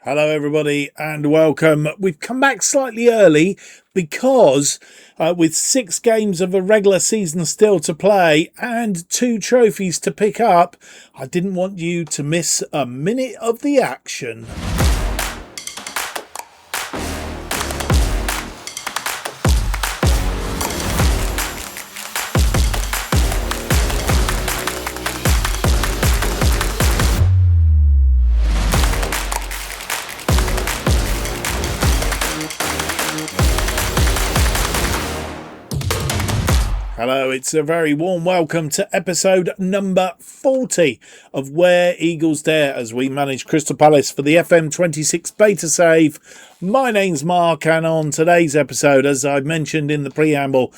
Hello, everybody, and welcome. We've come back slightly early because with 6 games of a regular season still to play and 2 trophies to pick up, I didn't want you to miss a minute of the action. Hello, it's a very warm welcome to episode number 40 of Where Eagles Dare as we manage Crystal Palace for the FM26 Beta Save. My name's Mark, and on today's episode, as I mentioned in the preamble,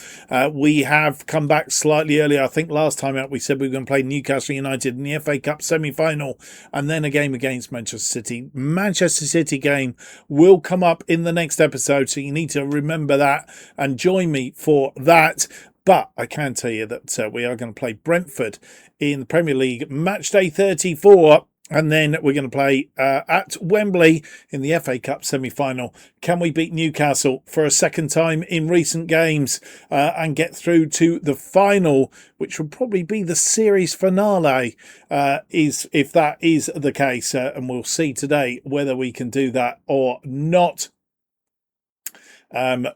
we have come back slightly earlier. I think last time out we said we were going to play Newcastle United in the FA Cup semi-final and then a game against Manchester City. Manchester City game will come up in the next episode, so you need to remember that and join me for that. But I can tell you that we are going to play Brentford in the Premier League match day 34. And then we're going to play at Wembley in the FA Cup semi-final. Can we beat Newcastle for a second time in recent games and get through to the final, which will probably be the series finale, if that is the case. And we'll see today whether we can do that or not.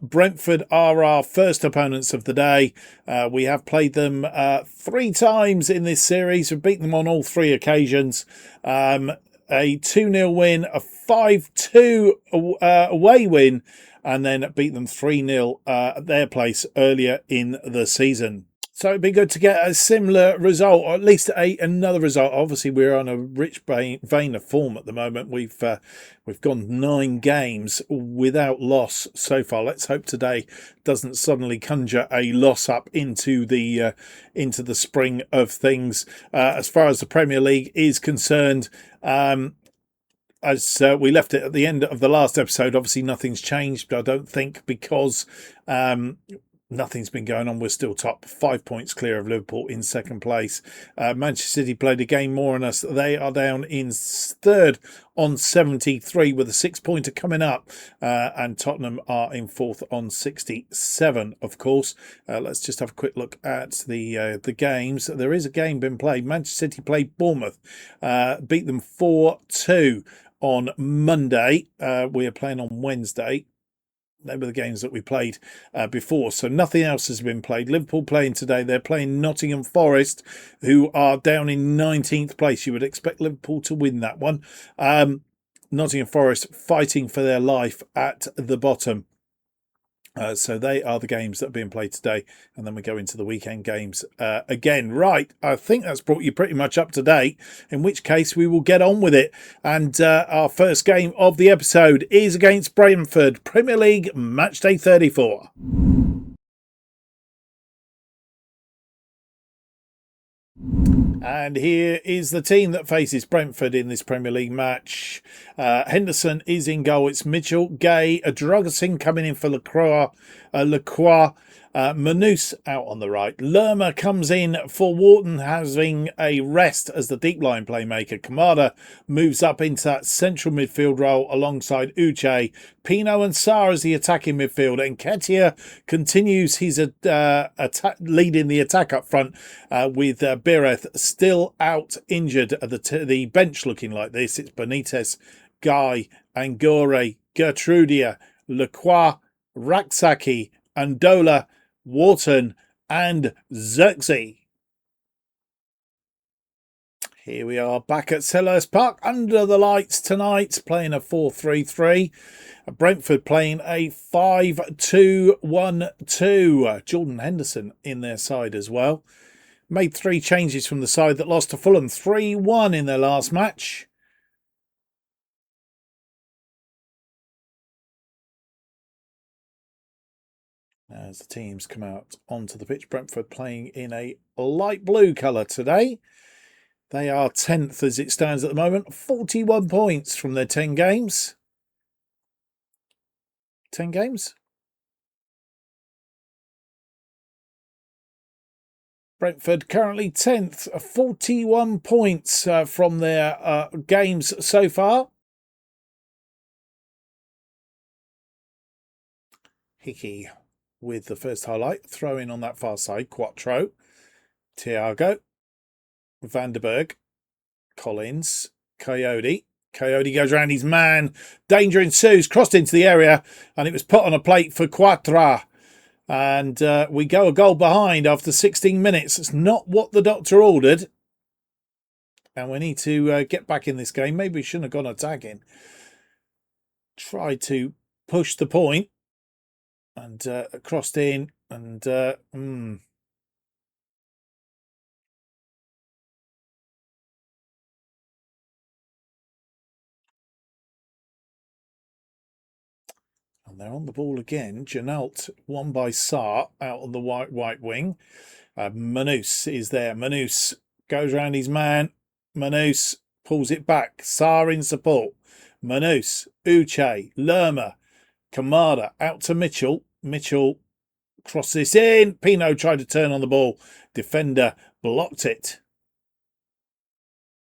Brentford are our first opponents of the day. We have played them 3 times in this series. We've beaten them on all 3 occasions. A 2-0 win, a 5-2 away win, and then beat them 3-0 at their place earlier in the season. So it'd be good to get a similar result, or at least another result. Obviously, we're on a rich vein of form at the moment. We've gone 9 games without loss so far. Let's hope today doesn't suddenly conjure a loss up into the spring of things. As far as the Premier League is concerned, as we left it at the end of the last episode, obviously nothing's changed, I don't think, because nothing's been going on. We're still top, 5 points clear of Liverpool in second place. Manchester City played a game more than us. They are down in third on 73 with a 6-pointer coming up. And Tottenham are in fourth on 67, of course. Let's just have a quick look at the games. There is a game been played. Manchester City played Bournemouth, beat them 4-2 on Monday. We are playing on Wednesday. They were the games that we played before, so nothing else has been played. Liverpool playing today. They're playing Nottingham Forest, who are down in 19th place. You would expect Liverpool to win that one. Nottingham Forest fighting for their life at the bottom. So they are the games that are being played today, and then we go into the weekend games again. Right, I think that's brought you pretty much up to date, in which case we will get on with it. And our first game of the episode is against Brentford, Premier League match day 34. And here is the team that faces Brentford in this Premier League match. Henderson is in goal. It's Mitchell, Gay, Drogosin coming in for Lacroix, Manus out on the right. Lerma comes in for Wharton, having a rest as the deep line playmaker. Kamada moves up into that central midfield role alongside Uche. Pino and Sarr as the attacking midfield. And Nketiah continues his leading the attack up front with Bireth still out injured at the bench looking like this. It's Benitez, Guy, Angore, Gertrudia, Lacroix, Raksaki, Andola, Wharton and Xerxes. Here we are back at Selhurst Park under the lights tonight, playing a 4-3-3. Brentford playing a 5-2-1-2. Jordan Henderson in their side as well. Made 3 changes from the side that lost to Fulham 3-1 in their last match. As the teams come out onto the pitch, Brentford playing in a light blue colour today. They are 10th as it stands at the moment. 41 points from their 10 games. 10 games? Brentford currently 10th, 41 points from their games so far. Hickey with the first highlight. Throw in on that far side. Quattro. Thiago. Vandenberg. Collins. Coyote. Coyote goes round his man. Danger ensues. Crossed into the area. And it was put on a plate for Quatra. And we go a goal behind after 16 minutes. It's not what the doctor ordered. And we need to get back in this game. Maybe we shouldn't have gone attacking. Try to push the point. And crossed in. And And they're on the ball again. Janelt won by Saar out on the right wing. Manus is there. Manus goes round his man. Manus pulls it back. Saar in support. Manus, Uche, Lerma, Kamada out to Mitchell. Mitchell crosses in. Pino tried to turn on the ball. Defender blocked it.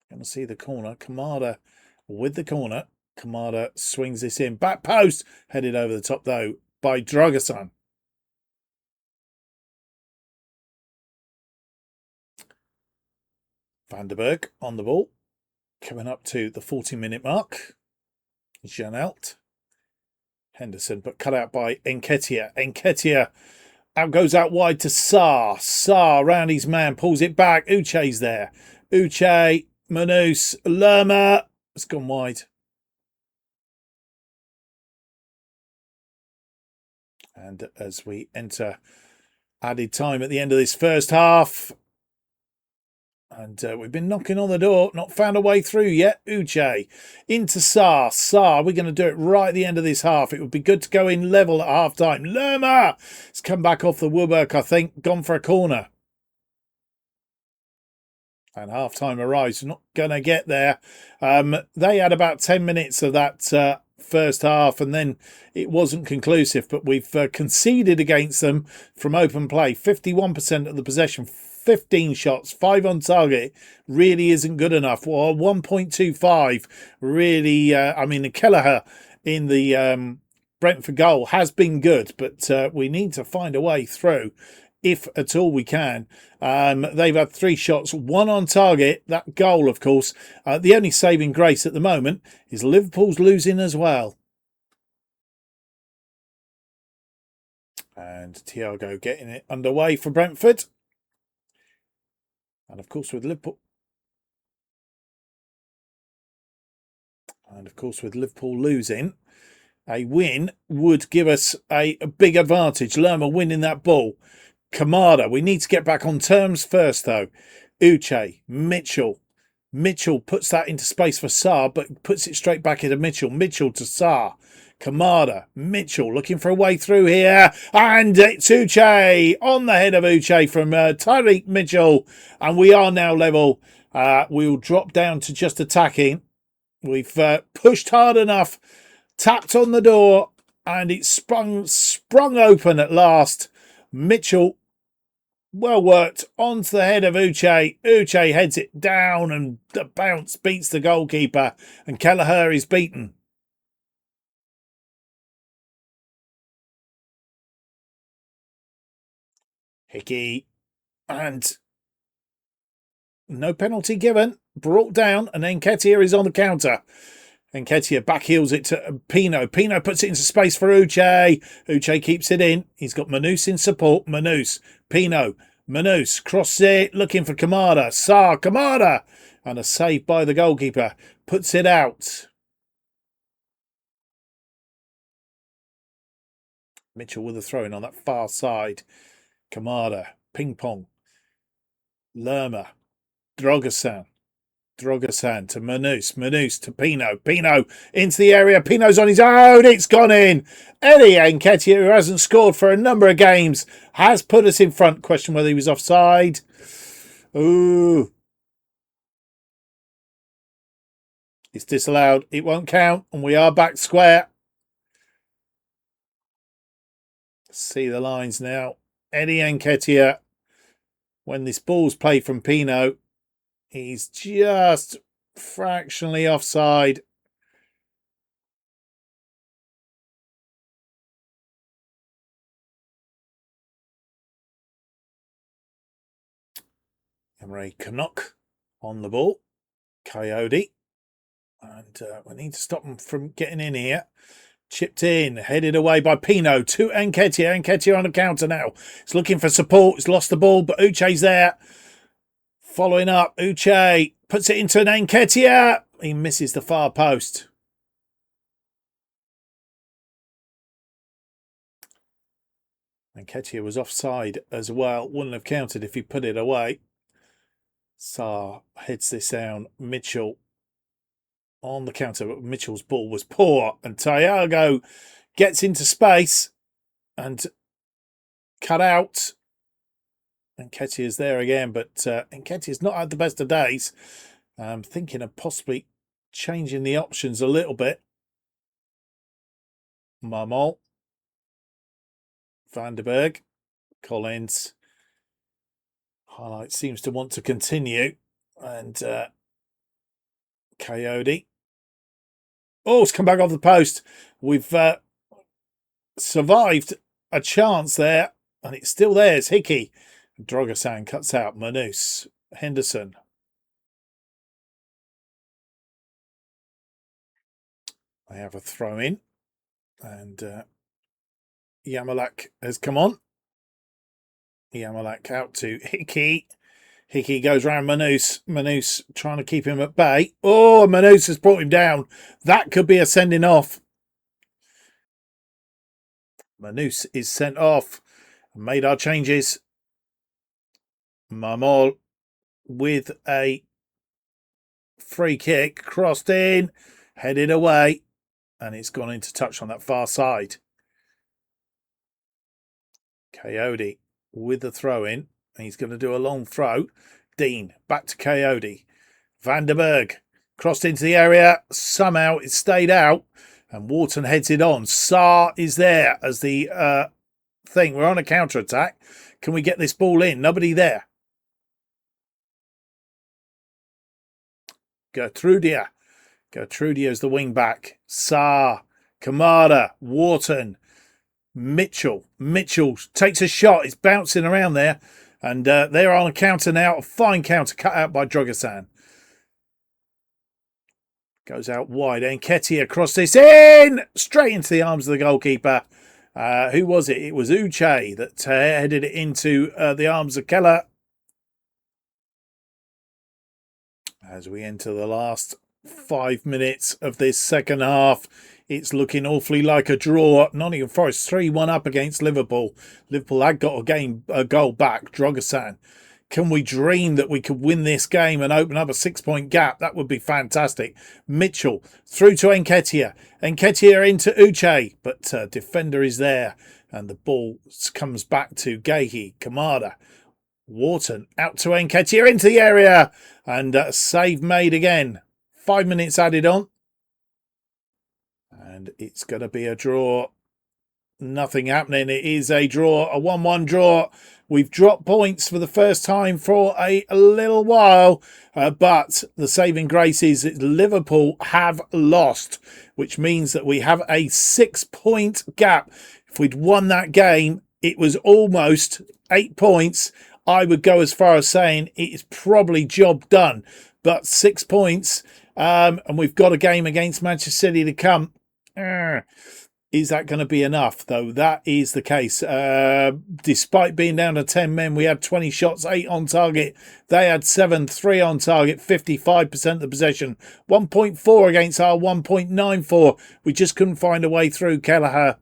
Going to see the corner. Kamada with the corner. Kamada swings this in. Back post. Headed over the top, though, by Drogasan. Vandenberg on the ball. Coming up to the 40-minute mark. Janelt. Henderson, but cut out by Nketiah. Nketiah goes out wide to Saar. Saar round his man. Pulls it back. Uche's there. Uche. Manus. Lerma. It's gone wide. And as we enter added time at the end of this first half, and we've been knocking on the door, not found a way through yet. Uche into Saar. Saar, we're going to do it right at the end of this half. It would be good to go in level at half time. Lerma! It's come back off the woodwork, I think. Gone for a corner. And half time arrives. Not going to get there. They had about 10 minutes of that first half, and then it wasn't conclusive, but we've conceded against them from open play. 51% of the possession, 15 shots, 5 on target really isn't good enough. Well, 1.25 really, I mean, the Kelleher in the Brentford goal has been good, but we need to find a way through, if at all we can. They've had 3 shots, 1 on target. That goal, of course, the only saving grace at the moment is Liverpool's losing as well. And Thiago getting it underway for Brentford. And of course with Liverpool. And of course with Liverpool losing, a win would give us a big advantage. Lerma winning that ball. Kamada, we need to get back on terms first, though. Uche, Mitchell. Mitchell puts that into space for Saar, but puts it straight back into Mitchell. Mitchell to Saar. Kamada, Mitchell looking for a way through here. And it's Uche on the head of Uche from Tyreek Mitchell. And we are now level. We'll drop down to just attacking. We've pushed hard enough, tapped on the door, and it's sprung open at last. Mitchell, well worked, onto the head of Uche. Uche heads it down, and the bounce beats the goalkeeper, and Kelleher is beaten. Hickey, and no penalty given. Brought down, and Nketiah is on the counter. Nketiah backheels it to Pino. Pino puts it into space for Uche. Uche keeps it in. He's got Manus in support. Manus. Pino. Manus crosses it, looking for Kamada. Saar. Kamada. And a save by the goalkeeper. Puts it out. Mitchell with a throw-in on that far side. Kamada. Ping pong. Lerma. Drogasan. Drogasan to Manus. Manus to Pino. Pino into the area. Pino's on his own. It's gone in. Eddie Nketiah, who hasn't scored for a number of games, has put us in front. Question whether he was offside. Ooh. It's disallowed. It won't count. And we are back square. See the lines now. Eddie Nketiah, when this ball's played from Pino, he's just fractionally offside. Emre Canuck on the ball. Coyote. And we need to stop them from getting in here. Chipped in, headed away by Pino to Nketiah. Nketiah on the counter now. He's looking for support. He's lost the ball, but Uche's there. Following up, Uche puts it into Nketiah. He misses the far post. Nketiah was offside as well. Wouldn't have counted if he put it away. Sarr heads this down. Mitchell on the counter, but Mitchell's ball was poor. And Thiago gets into space and cut out. Nketiah's there again, but Nketiah's not had the best of days. I'm thinking of possibly changing the options a little bit. Marmol. Van der Berg. Collins. Highlight seems to want to continue. And Coyote. Oh, it's come back off the post. We've survived a chance there, and it's still there. It's Hickey. Drogosan cuts out. Manus. Henderson. They have a throw in, and Yamalak has come on. Yamalak out to Hickey. Hickey goes round Manus. Manus trying to keep him at bay. Oh, Manus has brought him down. That could be a sending off. Manus is sent off. Made our changes. Marmol with a free kick. Crossed in. Headed away. And it's gone into touch on that far side. Coyote with the throw in. He's going to do a long throw. Dean back to Coyote. Van der Berg crossed into the area. Somehow it stayed out. And Wharton heads it on. Sarr is there as the thing. We're on a counter-attack. Can we get this ball in? Nobody there. Gertrudia. Gertrudia is the wing back. Sarr. Kamada. Wharton. Mitchell takes a shot. It's bouncing around there. And they're on a counter now. A fine counter cut out by Drogosan. Goes out wide. Nketiah crossed this in. Straight into the arms of the goalkeeper. Who was it? It was Uche that headed it into the arms of Keller. As we enter the last 5 minutes of this second half, it's looking awfully like a draw. Nottingham Forest 3-1 up against Liverpool. Liverpool had got a goal back. Drogosan. Can we dream that we could win this game and open up a 6-point gap? That would be fantastic. Mitchell through to Nketiah. Nketiah into Uche, but defender is there. And the ball comes back to Gehi. Kamada. Wharton out to Nketiah into the area. And save made again. 5 minutes added on. And it's going to be a draw. Nothing happening. It is a draw, a 1-1 draw. We've dropped points for the first time for a little while. But the saving grace is that Liverpool have lost, which means that we have a 6-point gap. If we'd won that game, it was almost 8 points. I would go as far as saying it is probably job done. But 6 points, and we've got a game against Manchester City to come. Is that going to be enough, though? That is the case. Despite being down to 10 men, we had 20 shots, 8 on target. They had 7, 3 on target, 55% of the possession. 1.4 against our 1.94. We just couldn't find a way through. Kelleher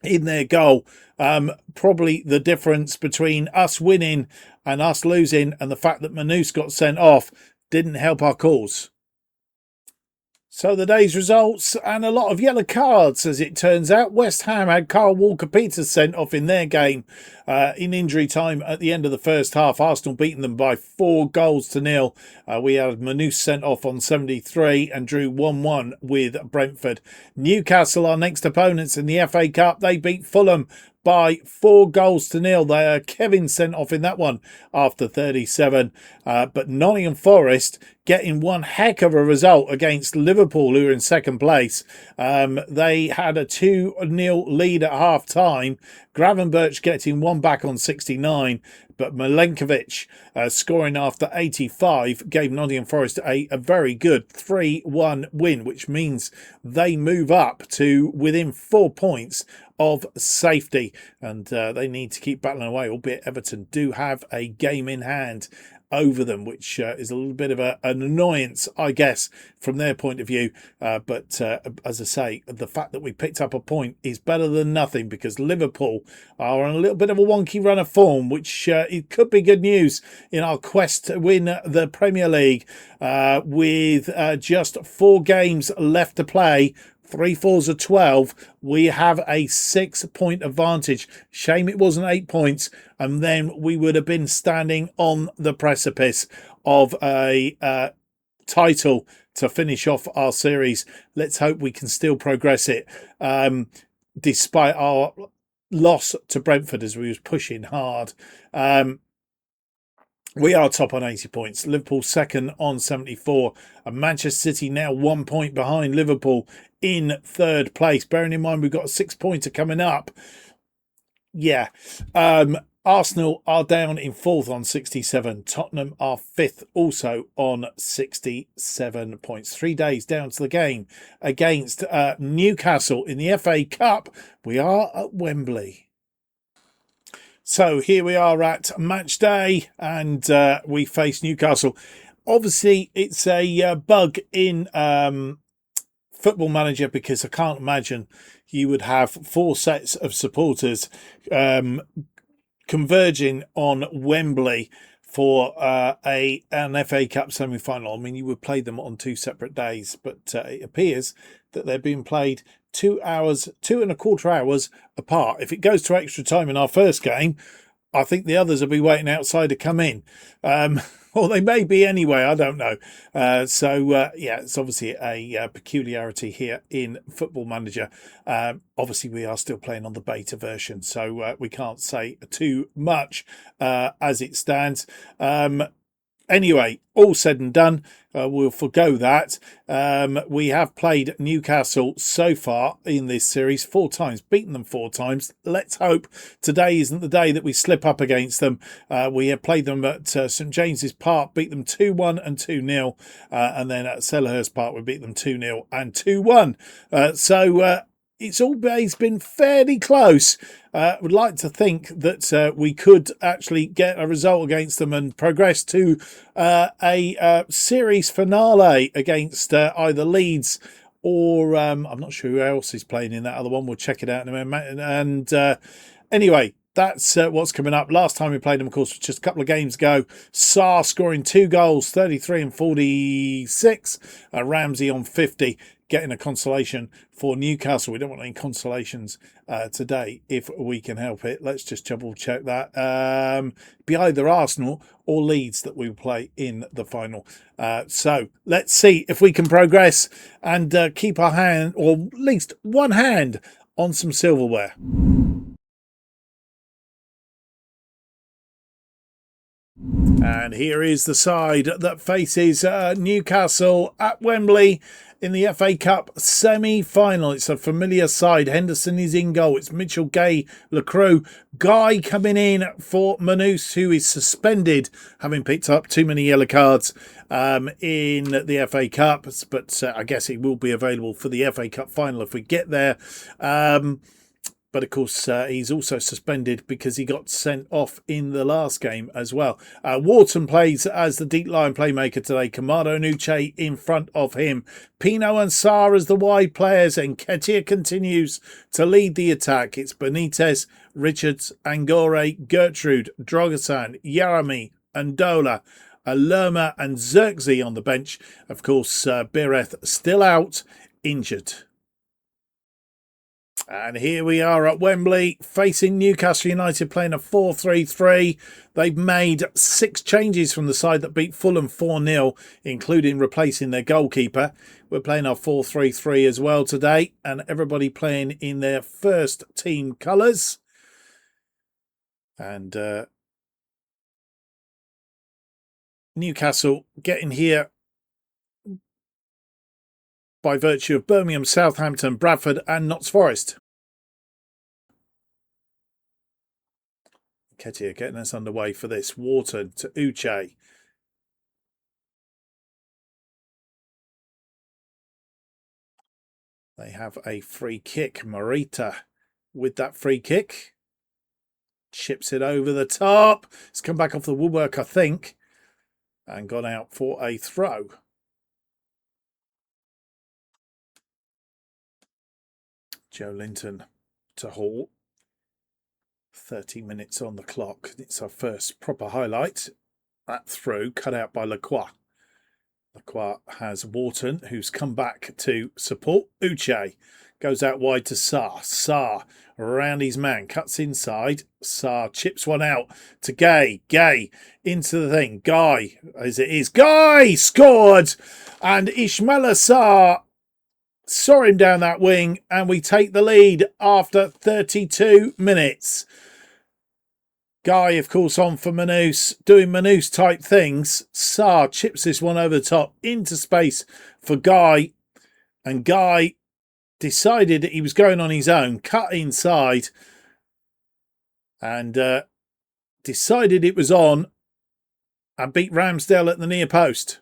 in their goal. Probably the difference between us winning and us losing, and the fact that Manus got sent off didn't help our cause. So the day's results, and a lot of yellow cards as it turns out. West Ham had Carl Walker-Peters sent off in their game in injury time at the end of the first half. Arsenal beating them by 4-0. We had Manus sent off on 73 and drew 1-1 with Brentford. Newcastle, our next opponents in the FA Cup, they beat Fulham by 4-0. Kevin sent off in that one after 37. But Nottingham Forest getting one heck of a result against Liverpool, who are in second place. They had a 2-0 lead at half time. Gravenberch getting one back on 69. but Milenkovic scoring after 85 gave Nottingham Forest a very good 3-1 win, which means they move up to within 4 points of safety, and they need to keep battling away, albeit Everton do have a game in hand over them, which is a little bit of an annoyance, I guess, from their point of view. But as I say, the fact that we picked up a point is better than nothing, because Liverpool are on a little bit of a wonky run of form, which it could be good news in our quest to win the Premier League with just 4 games left to play. 3 fours are 12. We have a 6-point advantage. Shame it wasn't 8 points, and then we would have been standing on the precipice of a title to finish off our series. Let's hope we can still progress it, despite our loss to Brentford, as we was pushing hard. We are top on 80 points. Liverpool second on 74. And Manchester City now 1 point behind Liverpool in third place. Bearing in mind we've got a 6-pointer coming up. Yeah. Arsenal are down in fourth on 67. Tottenham are fifth, also on 67 points. 3 days down to the game against Newcastle in the FA Cup. We are at Wembley. So here we are at match day, and we face Newcastle. Obviously, it's a bug in Football Manager, because I can't imagine you would have 4 sets of supporters converging on Wembley for an FA Cup semi-final. I mean, you would play them on 2 separate days, but it appears that they're being played 2.25 hours apart. If it goes to extra time in our first game, I think the others will be waiting outside to come in. Or they may be anyway, I don't know. Yeah, it's obviously a peculiarity here in Football Manager. Obviously, we are still playing on the beta version, so we can't say too much as it stands. Anyway, all said and done, we'll forgo that. We have played Newcastle so far in this series 4 times, beaten them 4 times. Let's hope today isn't the day that we slip up against them. We have played them at St James's Park, beat them 2-1 and 2-0. And then at Selhurst Park, we beat them 2-0 and 2-1. It's always been fairly close. Would like to think that we could actually get a result against them and progress to a series finale against either Leeds or I'm not sure who else is playing in that other one. We'll check it out in a minute. And anyway, that's what's coming up. Last time we played them, of course, was just a couple of games ago. Sarr scoring 2 goals, 33 and 46. Ramsey on 50. Getting a consolation for Newcastle. We don't want any consolations today if we can help it. Let's just double check that. Be either Arsenal or Leeds that we will play in the final. So let's see if we can progress and keep our hand, or at least one hand, on some silverware. And here is the side that faces Newcastle at Wembley in the FA Cup semi-final. It's a familiar side. Henderson is in goal. It's Mitchell, Gay, Lacroix. Guy coming in for Manus, who is suspended, having picked up too many yellow cards in the FA Cup. But I guess he will be available for the FA Cup final if we get there. But of course, he's also suspended because he got sent off in the last game as well. Wharton plays as the deep line playmaker today. Kamado Nuche in front of him. Pino and Sarr as the wide players. And Nketiah continues to lead the attack. It's Benitez, Richards, Angore, Gertrude, Drogosan, Yarami, Ndola, Lerma and Xerxes on the bench. Of course, Bireth still out, injured. And here we are at Wembley facing Newcastle United, playing a 4-3-3. They've made 6 changes from the side that beat Fulham 4-0, including replacing their goalkeeper. We're playing our 4-3-3 as well today, and everybody playing in their first team colours. And Newcastle getting here by virtue of Birmingham, Southampton, Bradford and Notts Forest. Nketiah getting us underway for this. Wharton to Uche. They have a free kick. Morita with that free kick. Chips it over the top. It's come back off the woodwork, I think, and gone out for a throw. Joe Linton to Hall. 30 minutes on the clock. It's our first proper highlight. That through cut out by Lacroix. Lacroix has Wharton, who's come back to support. Uche goes out wide to Sarr. Sarr around his man, cuts inside. Sarr chips one out to Gay. Gay into the thing. Guy, as it is. Guy scored! And Ismaila Sarr saw him down that wing, and we take the lead after 32 minutes. Guy, of course, on for Manus, doing Manus-type things. Sarr chips this one over the top into space for Guy. And Guy decided that he was going on his own, cut inside, and decided it was on, and beat Ramsdale at the near post.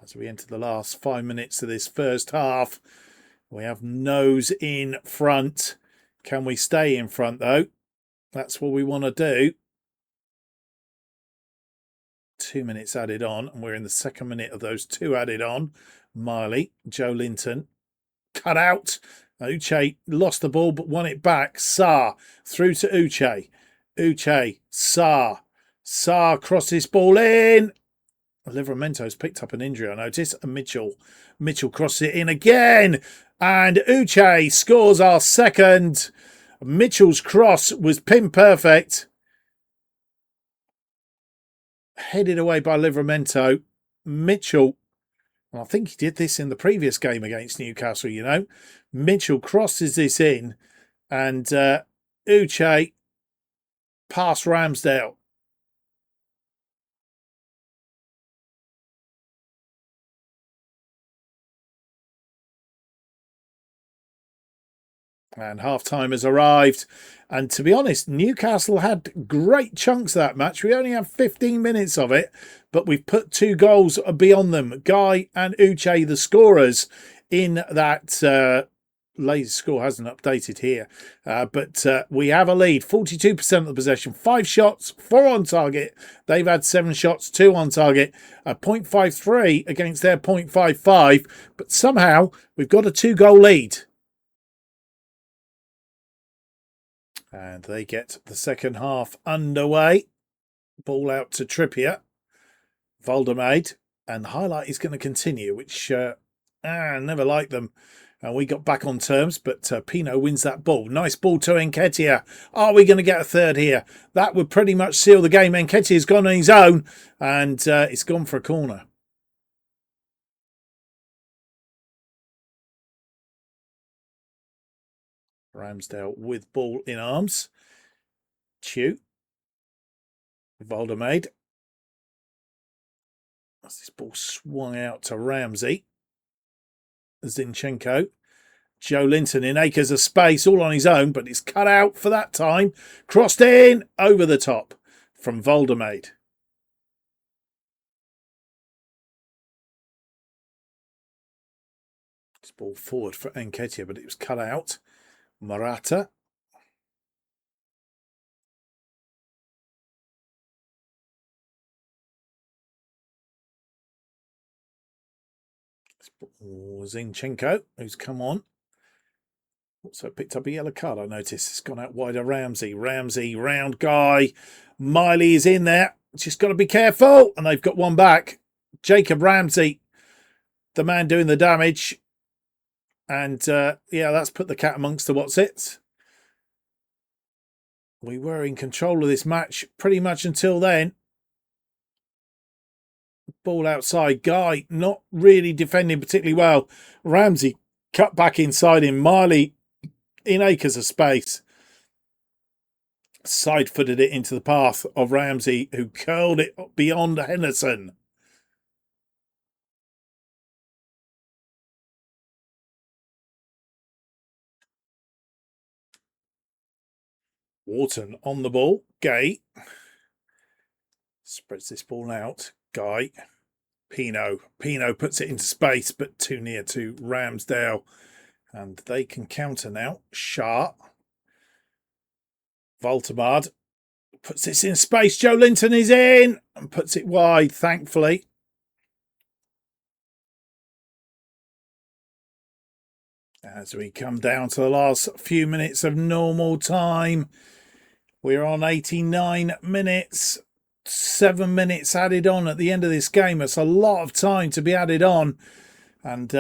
As we enter the last 5 minutes of this first half, we have nose in front. Can we stay in front, though? That's what we want to do. 2 minutes added on, and we're in the second minute of those two added on. Miley, Joe Linton, cut out. Uche lost the ball, but won it back. Sarr through to Uche. Uche, Sarr. Sarr crosses ball in. Liveramento's picked up an injury, I noticed. And Mitchell crosses it in again. And Uche scores our second. Mitchell's cross was pin perfect. Headed away by Liveramento. Mitchell, well, I think he did this in the previous game against Newcastle, you know. Mitchell crosses this in. And Uche past Ramsdale. And half-time has arrived. And to be honest, Newcastle had great chunks of that match. We only have 15 minutes of it, but we've put 2 goals beyond them. Guy and Uche, the scorers in that. Latest score hasn't updated here. But we have a lead. 42% of the possession. 5 shots, 4 on target. They've had 7 shots, 2 on target. 0.53 against their 0.55. But somehow we've got a 2-goal lead. And they get the second half underway. Ball out to Trippier. Voldemade. And the highlight is going to continue, which never liked them. And we got back on terms, but Pino wins that ball. Nice ball to Nketiah. Are we going to get a third here? That would pretty much seal the game. Nketiah's gone on his own, and it's gone for a corner. Ramsdale with ball in arms. Chew. Voldemade. As this ball swung out to Ramsey. Zinchenko. Joe Linton in acres of space, all on his own, but it's cut out for that time. Crossed in, over the top from Voldemade. This ball forward for Nketiah, but it was cut out. Morata. Zinchenko, who's come on. Also picked up a yellow card, I noticed. It's gone out wider. Ramsey, round Guy. Miley is in there. Just got to be careful. And they've got one back. Jacob Ramsey, the man doing the damage. And, that's put the cat amongst the what's-its. We were in control of this match pretty much until then. Ball outside. Guy not really defending particularly well. Ramsey cut back inside him. Miley in acres of space. Side-footed it into the path of Ramsey, who curled it beyond Henderson. Wharton on the ball. Gay spreads this ball out. Guy. Pino puts it into space, but too near to Ramsdale. And they can counter now. Sharp. Voltemard puts this in space. Joe Linton is in and puts it wide, thankfully. As we come down to the last few minutes of normal time, we're on 89 minutes. 7 minutes added on at the end of this game. It's a lot of time to be added on. And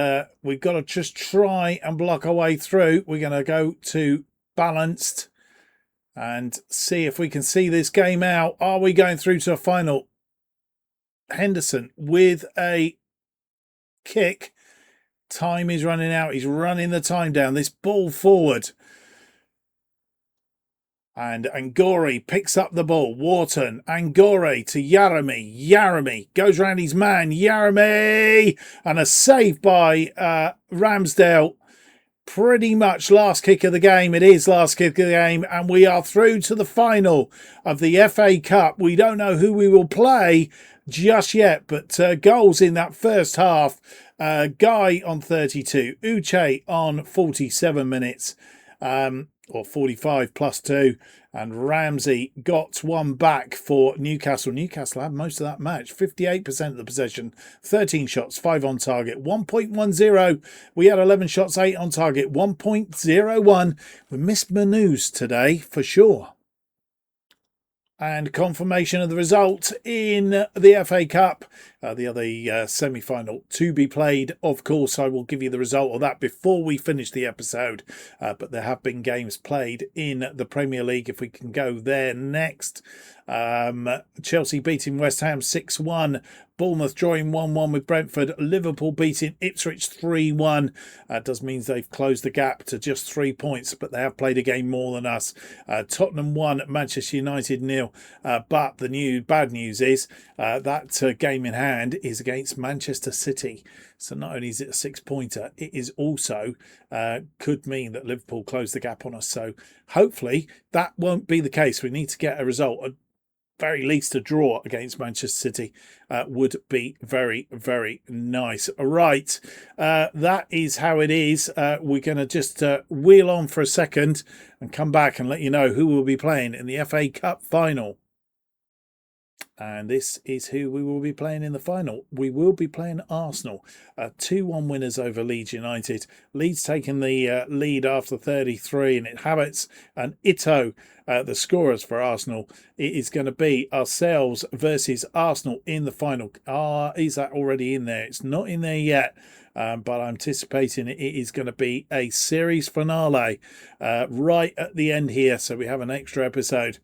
we've got to just try and block our way through. We're going to go to balanced and see if we can see this game out. Are we going through to a final? Henderson with a kick. Time is running out. He's running the time down. This ball forward. And Angori picks up the ball. Wharton, Angori to Yarami. Yarami goes round his man. Yarami! And a save by Ramsdale. Pretty much last kick of the game. It is last kick of the game. And we are through to the final of the FA Cup. We don't know who we will play just yet. But goals in that first half. Guy on 32. Uche on 47 minutes. Or 45 plus 2, and Ramsey got one back for Newcastle. Newcastle had most of that match, 58% of the possession, 13 shots, 5 on target, 1.10. We had 11 shots, 8 on target, 1.01. We missed Manus today for sure. And confirmation of the result in the FA Cup, the other semi-final to be played. Of course, I will give you the result of that before we finish the episode. But there have been games played in the Premier League. If we can go there next. Chelsea beating West Ham 6-1. Bournemouth drawing 1-1 with Brentford. Liverpool beating Ipswich 3-1. Does mean they've closed the gap to just 3 points, but they have played a game more than us. Tottenham 1, Manchester United 0. But the bad news is that game in hand is against Manchester City. So not only is it a 6-pointer, it is also could mean that Liverpool close the gap on us. So hopefully that won't be the case. We need to get a result. Very least a draw against Manchester City would be very, very nice. Right, that is how it is. We're going to just wheel on for a second and come back and let you know who will be playing in the FA Cup final. And this is who we will be playing in the final. We will be playing Arsenal. 2-1 winners over Leeds United. Leeds taking the lead after 33, and it Havertz and Ito, the scorers for Arsenal. It is going to be ourselves versus Arsenal in the final. Is that already in there? It's not in there yet. But I'm anticipating it is going to be a series finale right at the end here. So we have an extra episode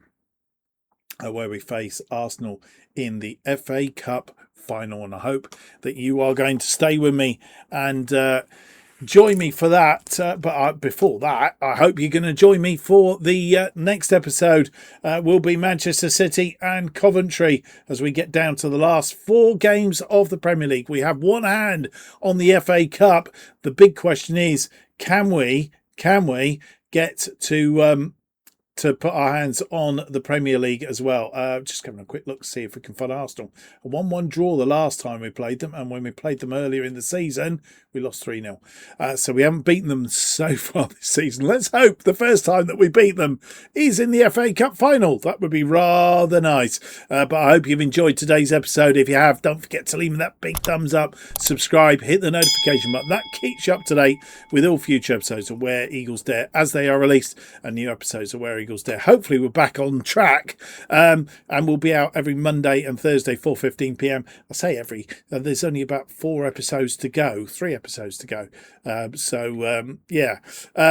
where we face Arsenal in the FA Cup final. And I hope that you are going to stay with me and join me for that. But before that, I hope you're going to join me for the next episode. Will be Manchester City and Coventry as we get down to the last 4 games of the Premier League. We have one hand on the FA Cup. The big question is, can we get to put our hands on the Premier League as well? Just having a quick look to see if we can find Arsenal. A 1-1 draw the last time we played them, and when we played them earlier in the season, we lost 3-0. So we haven't beaten them so far this season. Let's hope the first time that we beat them is in the FA Cup final. That would be rather nice. But I hope you've enjoyed today's episode. If you have, don't forget to leave me that big thumbs up, subscribe, hit the notification button. That keeps you up to date with all future episodes of Where Eagles Dare as they are released, and new episodes of Where Eagles Dare. Hopefully we're back on track, and we'll be out every Monday and Thursday 4:15 p.m. I say there's only about 3 episodes to go.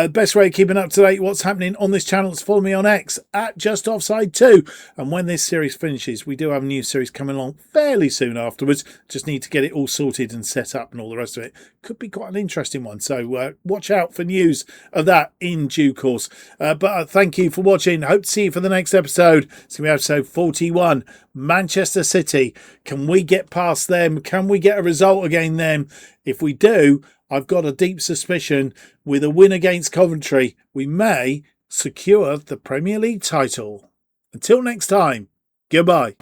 Best way of keeping up to date what's happening on this channel is follow me on X at JustOffside2. And when this series finishes, we do have a new series coming along fairly soon afterwards. Just need to get it all sorted and set up and all the rest of it. Could be quite an interesting one. So watch out for news of that in due course. But thank you for watching. Hope to see you for the next episode. It's going to be episode 41. Manchester City. Can we get past them? Can we get a result against them? If we do, I've got a deep suspicion with a win against Coventry, we may secure the Premier League title. Until next time, goodbye.